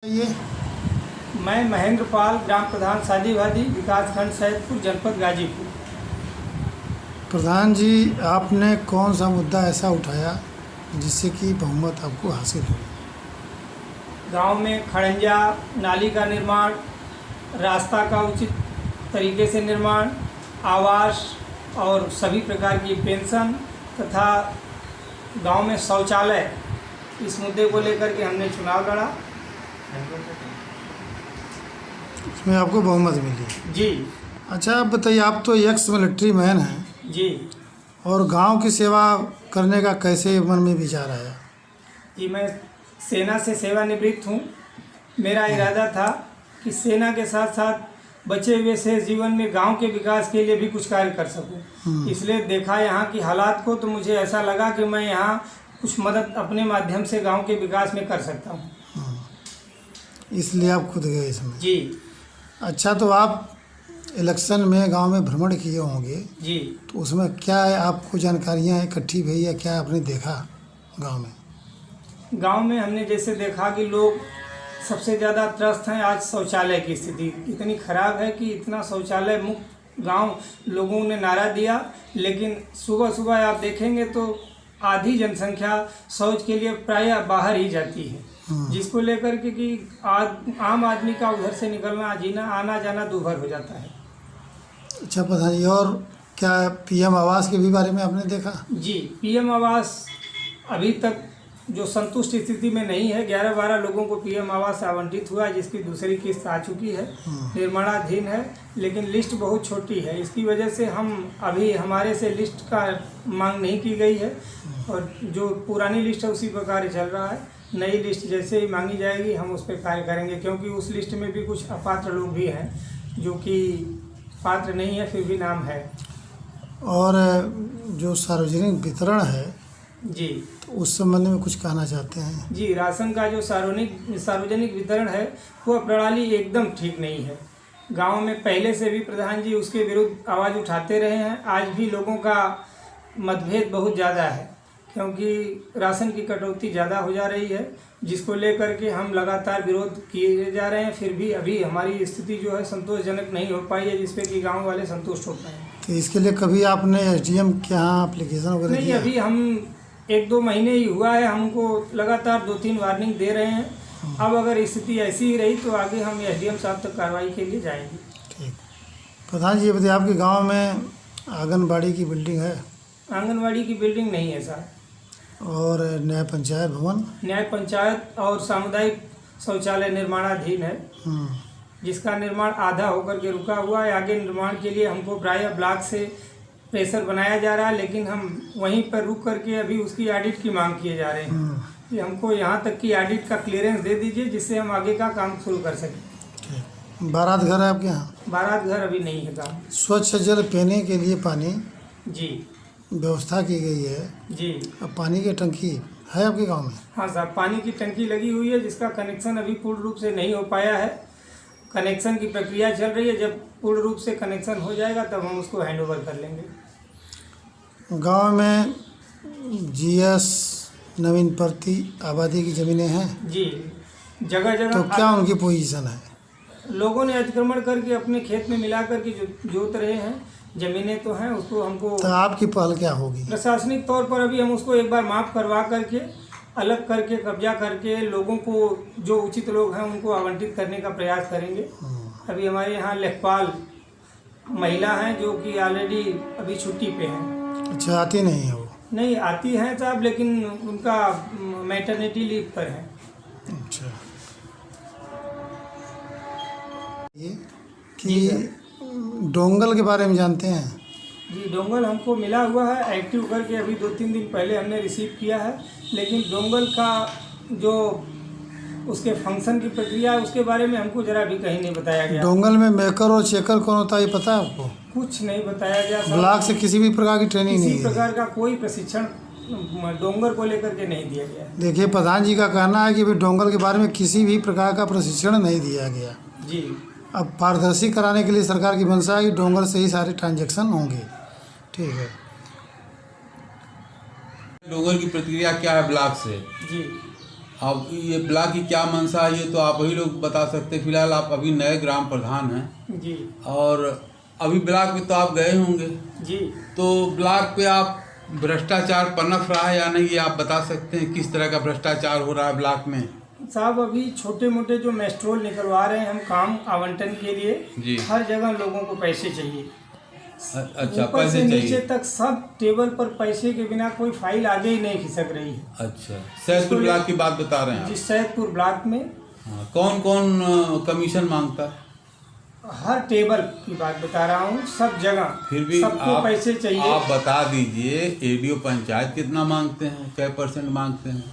ये मैं महेंद्र पाल, ग्राम प्रधान साजीवादी, विकासखंड सैदपुर, जनपद गाजीपुर। प्रधान जी, आपने कौन सा मुद्दा ऐसा उठाया जिससे कि बहुमत आपको हासिल हो? गांव में खड़ंजा नाली का निर्माण, रास्ता का उचित तरीके से निर्माण, आवास और सभी प्रकार की पेंशन तथा गांव में शौचालय, इस मुद्दे को लेकर के हमने चुनाव लड़ा। इसमें आपको बहुमत मिली? जी अच्छा, आप बताइए, आप तो एक्स मिलिट्री मैन हैं जी और गांव की सेवा करने का कैसे मन में विचार आया? जी मैं सेना से सेवानिवृत्त हूँ। मेरा इरादा था कि सेना के साथ साथ बचे हुए शेष जीवन में गांव के विकास के लिए भी कुछ कार्य कर सकूं। इसलिए देखा यहाँ की हालात को, तो मुझे ऐसा लगा कि मैं यहाँ कुछ मदद अपने माध्यम से गांव के विकास में कर सकता हूँ। इसलिए आप खुद गए इसमें? जी अच्छा, तो आप इलेक्शन में गांव में भ्रमण किए होंगे, जी तो उसमें क्या है, आपको जानकारियां इकट्ठी हुई या क्या आपने देखा गांव में? गांव में हमने जैसे देखा कि लोग सबसे ज़्यादा त्रस्त हैं। आज शौचालय की स्थिति इतनी खराब है कि इतना शौचालय मुक्त गांव लोगों ने नारा दिया, लेकिन सुबह सुबह आप देखेंगे तो आधी जनसंख्या शौच के लिए प्रायः बाहर ही जाती है, जिसको लेकर के कि आम आदमी का उधर से निकलना जीना आना जाना दूभर हो जाता है। अच्छा प्रधान जी, और क्या पीएम आवास के भी बारे में आपने देखा? जी, पीएम आवास अभी तक जो संतुष्ट स्थिति में नहीं है। 11-12 लोगों को पीएम आवास आवंटित हुआ, जिसकी दूसरी किस्त आ चुकी है, निर्माणाधीन है, लेकिन लिस्ट बहुत छोटी है। इसकी वजह से हम अभी हमारे से लिस्ट का मांग नहीं की गई है और जो पुरानी लिस्ट है उसी पर कार्य चल रहा है। नई लिस्ट जैसे ही मांगी जाएगी हम उस पर कार्य करेंगे, क्योंकि उस लिस्ट में भी कुछ अपात्र लोग भी हैं जो कि पात्र नहीं है, फिर भी नाम है। और जो सार्वजनिक वितरण है जी, तो उस संबंध में कुछ कहना चाहते हैं? जी, राशन का जो सार्वजनिक वितरण है वह प्रणाली एकदम ठीक नहीं है। गांव में पहले से भी प्रधान जी उसके विरुद्ध आवाज़ उठाते रहे हैं। आज भी लोगों का मतभेद बहुत ज़्यादा है, क्योंकि राशन की कटौती ज़्यादा हो जा रही है, जिसको लेकर के हम लगातार विरोध किए जा रहे हैं। फिर भी अभी हमारी स्थिति जो है संतोषजनक नहीं हो पाई है, जिसपे कि गांव वाले संतुष्ट हो पाए। तो इसके लिए कभी आपने एसडीएम के यहाँ एप्लीकेशन वगैरह नहीं, दिया? अभी हम 1-2 महीने ही हुआ है, हमको लगातार 2-3 वार्निंग दे रहे हैं। अब अगर स्थिति ऐसी ही रही तो आगे हम एसडीएम साहब तक कार्रवाई के लिए जाएंगे। ठीक। प्रधान जी, ये बताइए, आपके गांव में आंगनबाड़ी की बिल्डिंग है? आंगनबाड़ी की बिल्डिंग नहीं है सर। और न्याय पंचायत भवन? न्याय पंचायत और सामुदायिक शौचालय निर्माणाधीन है, जिसका निर्माण आधा होकर के रुका हुआ है। आगे निर्माण के लिए हमको प्रायः ब्लॉक से प्रेशर बनाया जा रहा है, लेकिन हम वहीं पर रुक करके अभी उसकी ऑडिट की मांग किए जा रहे हैं कि हमको यहाँ तक की ऑडिट का क्लियरेंस दे दीजिए, जिससे हम आगे का काम शुरू कर सकें। ठीक। बारात घर है आपके यहाँ? बारात घर अभी नहीं है काम। स्वच्छ जल पीने के लिए पानी जी व्यवस्था की गई है? जी। अब पानी की टंकी है आपके गांव में? हाँ साहब, पानी की टंकी लगी हुई है, जिसका कनेक्शन अभी पूर्ण रूप से नहीं हो पाया है। कनेक्शन की प्रक्रिया चल रही है। जब पूर्ण रूप से कनेक्शन हो जाएगा तब हम उसको हैंडओवर कर लेंगे। गांव में जीएस नवीन प्रति आबादी की ज़मीनें हैं? जी, जगह जगह। तो क्या उनकी पोजीशन है? लोगों ने अतिक्रमण करके अपने खेत में मिला करके जोत रहे हैं। ज़मीनें तो हैं, उसको हमको तो आपकी पहल क्या होगी? प्रशासनिक तौर पर अभी हम उसको एक बार माफ़ करवा करके अलग करके कब्जा करके लोगों को, जो उचित लोग हैं उनको आवंटित करने का प्रयास करेंगे। अभी हमारे यहाँ लेखपाल महिला हैं जो कि ऑलरेडी अभी छुट्टी पे हैं। अच्छा, आती नहीं है वो? नहीं, आती हैं साहब, लेकिन उनका मैटरनिटी लीव पर है। अच्छा, ये कि डोंगल के बारे में जानते हैं? जी, डोंगल हमको मिला हुआ है एक्टिव करके, अभी 2-3 दिन पहले हमने रिसीव किया है, लेकिन डोंगल का जो उसके फंक्शन की प्रक्रिया है उसके बारे में हमको जरा भी कहीं नहीं बताया गया। डोंगल में मेकर और चेकर कौन होता है, ये पता है आपको? कुछ नहीं बताया गया। ब्लॉक से किसी भी प्रकार की ट्रेनिंग नहीं किसी है? प्रकार का कोई प्रशिक्षण डोंगर को लेकर के नहीं दिया गया। देखिए, प्रधान जी का कहना है कि भी डोंगल के बारे में किसी भी प्रकार का प्रशिक्षण नहीं दिया गया। जी, अब पारदर्शी कराने के लिए सरकार की मंशा है कि डोंगल से ही सारे ट्रांजैक्शन होंगे। ठीक है। डोंगर की प्रतिक्रिया क्या है ब्लॉक से? जी, अब ये ब्लॉक की क्या मंशा है ये तो आप ही लोग बता सकते हैं। फिलहाल आप अभी नए ग्राम प्रधान हैं जी और अभी ब्लॉक पे तो आप गए होंगे, जी। तो ब्लॉक पे आप भ्रष्टाचार पनप रहा है या नहीं ये आप बता सकते हैं? किस तरह का भ्रष्टाचार हो रहा है ब्लॉक में? साहब अभी छोटे मोटे जो मेस्ट्रोल निकलवा रहे हैं हम काम आवंटन के लिए जी। हर जगह लोगों को पैसे चाहिए। अच्छा, ऊपर पैसे से नीचे चाहिए। तक सब टेबल पर पैसे के बिना कोई फाइल आगे ही नहीं खिसक रही है। अच्छा, सैदपुर ब्लॉक की बात बता रहे हैं आप? जिस सैदपुर ब्लॉक में हाँ, कौन कौन कमीशन मांगता है? हर टेबल की बात बता रहा हूँ, सब जगह फिर भी सबको पैसे चाहिए। आप बता दीजिए एडीओ पंचायत कितना मांगते हैं, क्या % मांगते हैं?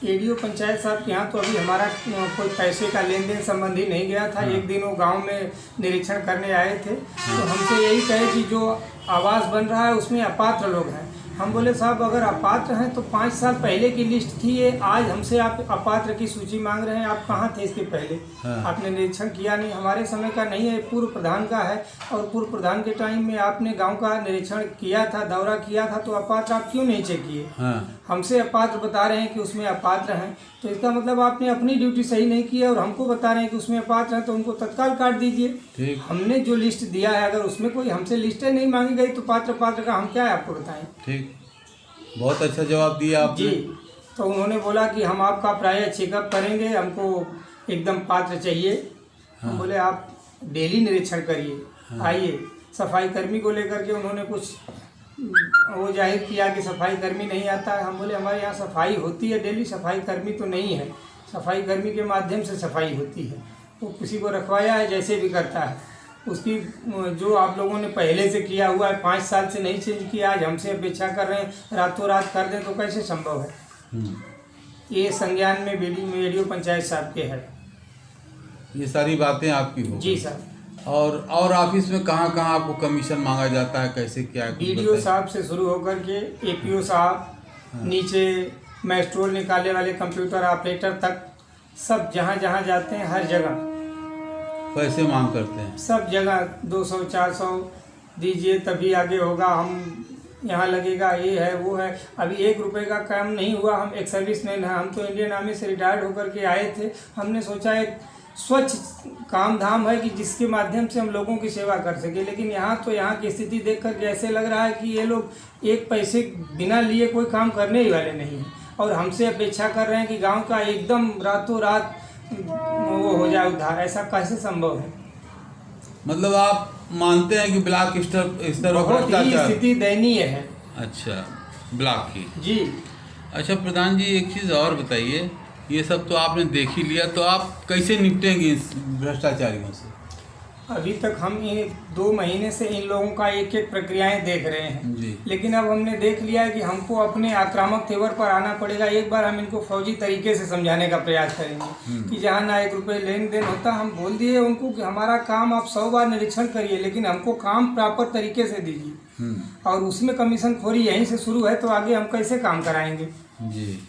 एडीओ पंचायत साहब के यहाँ तो अभी हमारा कोई पैसे का लेन देन संबंधी नहीं गया था। एक दिन वो गांव में निरीक्षण करने आए थे तो हमसे यही कहे कि जो आवास बन रहा है उसमें अपात्र लोग हैं। हम बोले साहब अगर अपात्र हैं तो 5 साल पहले की लिस्ट थी ये, आज हमसे आप अपात्र की सूची मांग रहे हैं, आप कहाँ थे इसके पहले? हाँ। आपने निरीक्षण किया नहीं, हमारे समय का नहीं है, पूर्व प्रधान का है। और पूर्व प्रधान के टाइम में आपने गांव का निरीक्षण किया था, दौरा किया था, तो अपात्र आप क्यों नहीं चेक किए? हाँ। हमसे अपात्र बता रहे हैं कि उसमें अपात्र हैं, तो इसका मतलब आपने अपनी ड्यूटी सही नहीं की है और हमको बता रहे हैं कि उसमें अपात्र हैं, तो उनको तत्काल काट दीजिए। ठीक। हमने जो लिस्ट दिया है अगर उसमें कोई हमसे लिस्टें नहीं मांगी गई तो पात्र का हम क्या है आपको बताएं? ठीक, बहुत अच्छा जवाब दिया आपने। जी। तो उन्होंने बोला कि हम आपका प्राय चेकअप करेंगे, हमको एकदम पात्र चाहिए। हम बोले आप डेली निरीक्षण करिए, आइए। सफाई कर्मी को लेकर के उन्होंने कुछ वो जाहिर किया कि सफाई कर्मी नहीं आता है। हम बोले हमारे यहाँ सफाई होती है डेली, सफाई कर्मी तो नहीं है, सफाई कर्मी के माध्यम से सफाई होती है। वो किसी को रखवाया है जैसे भी करता है, उसकी जो आप लोगों ने पहले से किया हुआ है 5 साल से नहीं चेंज किया, आज हमसे अपेक्षा कर रहे हैं रातों रात कर दें तो कैसे संभव है? ये संज्ञान में वीडियो पंचायत साहब के है। ये सारी बातें आपकी हो जी सर। और ऑफिस में कहाँ कहाँ आपको कमीशन मांगा जाता है, कैसे क्या है? वीडियो साहब से शुरू होकर के एपीओ साहब, नीचे मेस्ट्रोल निकालने वाले कंप्यूटर ऑपरेटर तक, सब जहाँ जहाँ जाते हैं हर जगह पैसे मांग करते हैं। सब जगह 200-400 दीजिए तभी आगे होगा, हम यहाँ लगेगा, ये है वो है। अभी 1 रुपये का काम नहीं हुआ। हम एक सर्विसमैन हैं, हम तो इंडियन आर्मी से रिटायर्ड होकर के आए थे। हमने सोचा एक स्वच्छ काम धाम है कि जिसके माध्यम से हम लोगों की सेवा कर सके, लेकिन यहाँ तो यहाँ की स्थिति देख कर ऐसे लग रहा है कि ये लोग एक पैसे बिना लिए कोई काम करने ही वाले नहीं हैं और हमसे अपेक्षा कर रहे हैं कि गांव का एकदम रातों रात वो हो जाए उद्धार। ऐसा कैसे संभव है? मतलब आप मानते हैं कि ब्लॉक स्तर पर बहुत ही भ्रष्टाचार? स्थिति दयनीय है। अच्छा, ब्लॉक की। जी। अच्छा प्रधान जी, एक चीज़ और बताइए, ये सब तो आपने देख ही लिया, तो आप कैसे निपटेंगे इस भ्रष्टाचारियों से? अभी तक हम 2 महीने से इन लोगों का एक एक प्रक्रियाएं देख रहे हैं जी। लेकिन अब हमने देख लिया है कि हमको अपने आक्रामक तेवर पर आना पड़ेगा। एक बार हम इनको फौजी तरीके से समझाने का प्रयास करेंगे कि जहाँ ना 1 रुपये लेन देन होता। हम बोल दिए उनको कि हमारा काम आप 100 बार निरीक्षण करिए लेकिन हमको काम प्रॉपर तरीके से दीजिए, और उसमें कमीशन खोरी यहीं से शुरू है तो आगे हम कैसे काम कराएंगे? जी।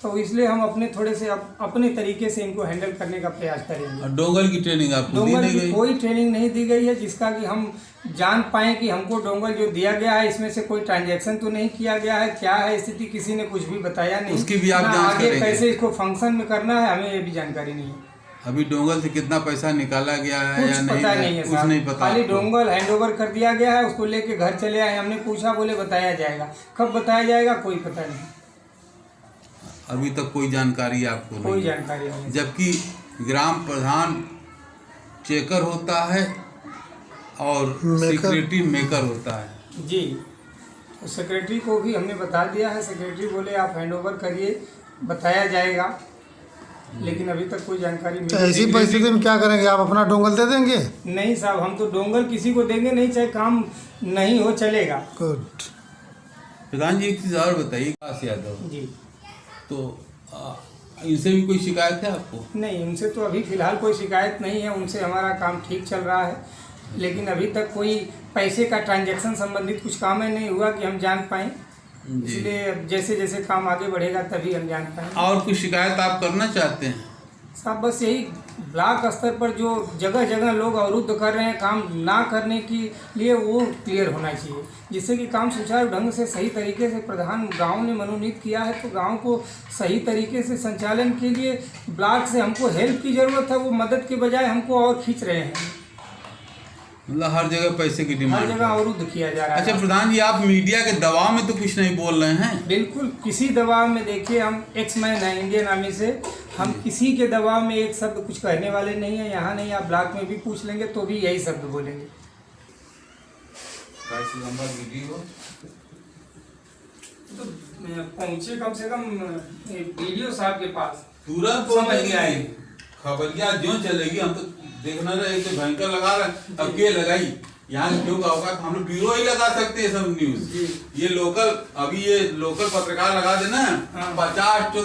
तो इसलिए हम अपने थोड़े से अपने तरीके से इनको हैंडल करने का प्रयास करेंगे। और डोंगल की ट्रेनिंग आपको दी डोंगल नहीं की गई? कोई ट्रेनिंग नहीं दी गई है जिसका कि हम जान पाएँ कि हमको डोंगल जो दिया गया है इसमें से कोई ट्रांजैक्शन तो नहीं किया गया है, क्या है स्थिति किसी ने कुछ भी बताया नहीं। उसकी भी आप ना जांच आगे करेंगे? कैसे इसको फंक्शन में करना है हमें ये भी जानकारी नहीं है। अभी डोंगल से कितना पैसा निकाला गया है कुछ या नहीं? पता नहीं है कुछ साहब, नहीं पता खाली आपको? डोंगल हैंडओवर कर दिया गया है, उसको लेके घर चले आए। हमने पूछा, बोले बताया जाएगा, कब बताया जाएगा कोई पता नहीं। अभी तक कोई जानकारी आपको कोई नहीं? जानकारी नहीं। जबकि ग्राम प्रधान चेकर होता है और सेक्रेटरी मेकर होता है। जी। तो सेक्रेटरी को भी हमने बता दिया है, सेक्रेटरी बोले आप हैंडओवर करिए, बताया जाएगा, लेकिन अभी तक कोई जानकारी तो मिली ऐसी परिस्थिति में क्या करेंगे? आप अपना डोंगल दे देंगे? नहीं साहब, हम तो डोंगल किसी को देंगे नहीं, चाहे काम नहीं हो चलेगा। गुड। प्रधान जी एक चीज़ और बताइए, विकास यादव जी। तो इनसे भी कोई शिकायत है आपको? नहीं, उनसे तो अभी फ़िलहाल कोई शिकायत नहीं है, उनसे हमारा काम ठीक चल रहा है, लेकिन अभी तक कोई पैसे का ट्रांजैक्शन संबंधित कुछ काम है नहीं हुआ कि हम जान पाएँ। इसलिए जैसे जैसे काम आगे बढ़ेगा तभी हम जान पाएंगे। और कुछ शिकायत आप करना चाहते हैं? साहब बस यही ब्लॉक स्तर पर जो जगह जगह लोग अवरुद्ध कर रहे हैं काम ना करने के लिए, वो क्लियर होना चाहिए, जिससे कि काम सुचारू ढंग से सही तरीके से प्रधान गांव ने मनोनीत किया है, तो गांव को सही तरीके से संचालन के लिए ब्लॉक से हमको हेल्प की ज़रूरत है, वो मदद के बजाय हमको और खींच रहे हैं, मतलब हर जगह पैसे की हर डिमांड जगह अवरुद्ध किया जा रहा है। अच्छा प्रधान जी, आप मीडिया के दबाव में तो कुछ नहीं बोल रहे हैं? बिल्कुल किसी दबाव में, देखिए हम एक्स मैन हैं इंडियन आर्मी से, हम किसी के दबाव में एक शब्द कुछ कहने वाले नहीं है, यहाँ नहीं, आप ब्लॉक में भी पूछ लेंगे तो भी यही शब्द बोलेंगे। तो पहुँचे कम से कम वीडियो साहब के पास तुरंत समझ गया है। खबरिया जो चलेगी, हम तो देखना रहे तो भयंकर लगा रहे, अब के लगाई यहाँ क्यों का होगा, हम लोग ब्यूरो ही लगा सकते हैं सब न्यूज। ये लोकल, अभी ये लोकल पत्रकार लगा देना, 50 तो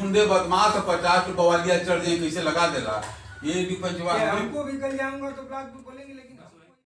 गुंडे बदमाश, 50 तो बवालिया चढ़ जाए, कैसे लगा दे रहा ये भी पंचवार। हमको भी कल जाऊंगा तो ब्लॉक में बोलेंगे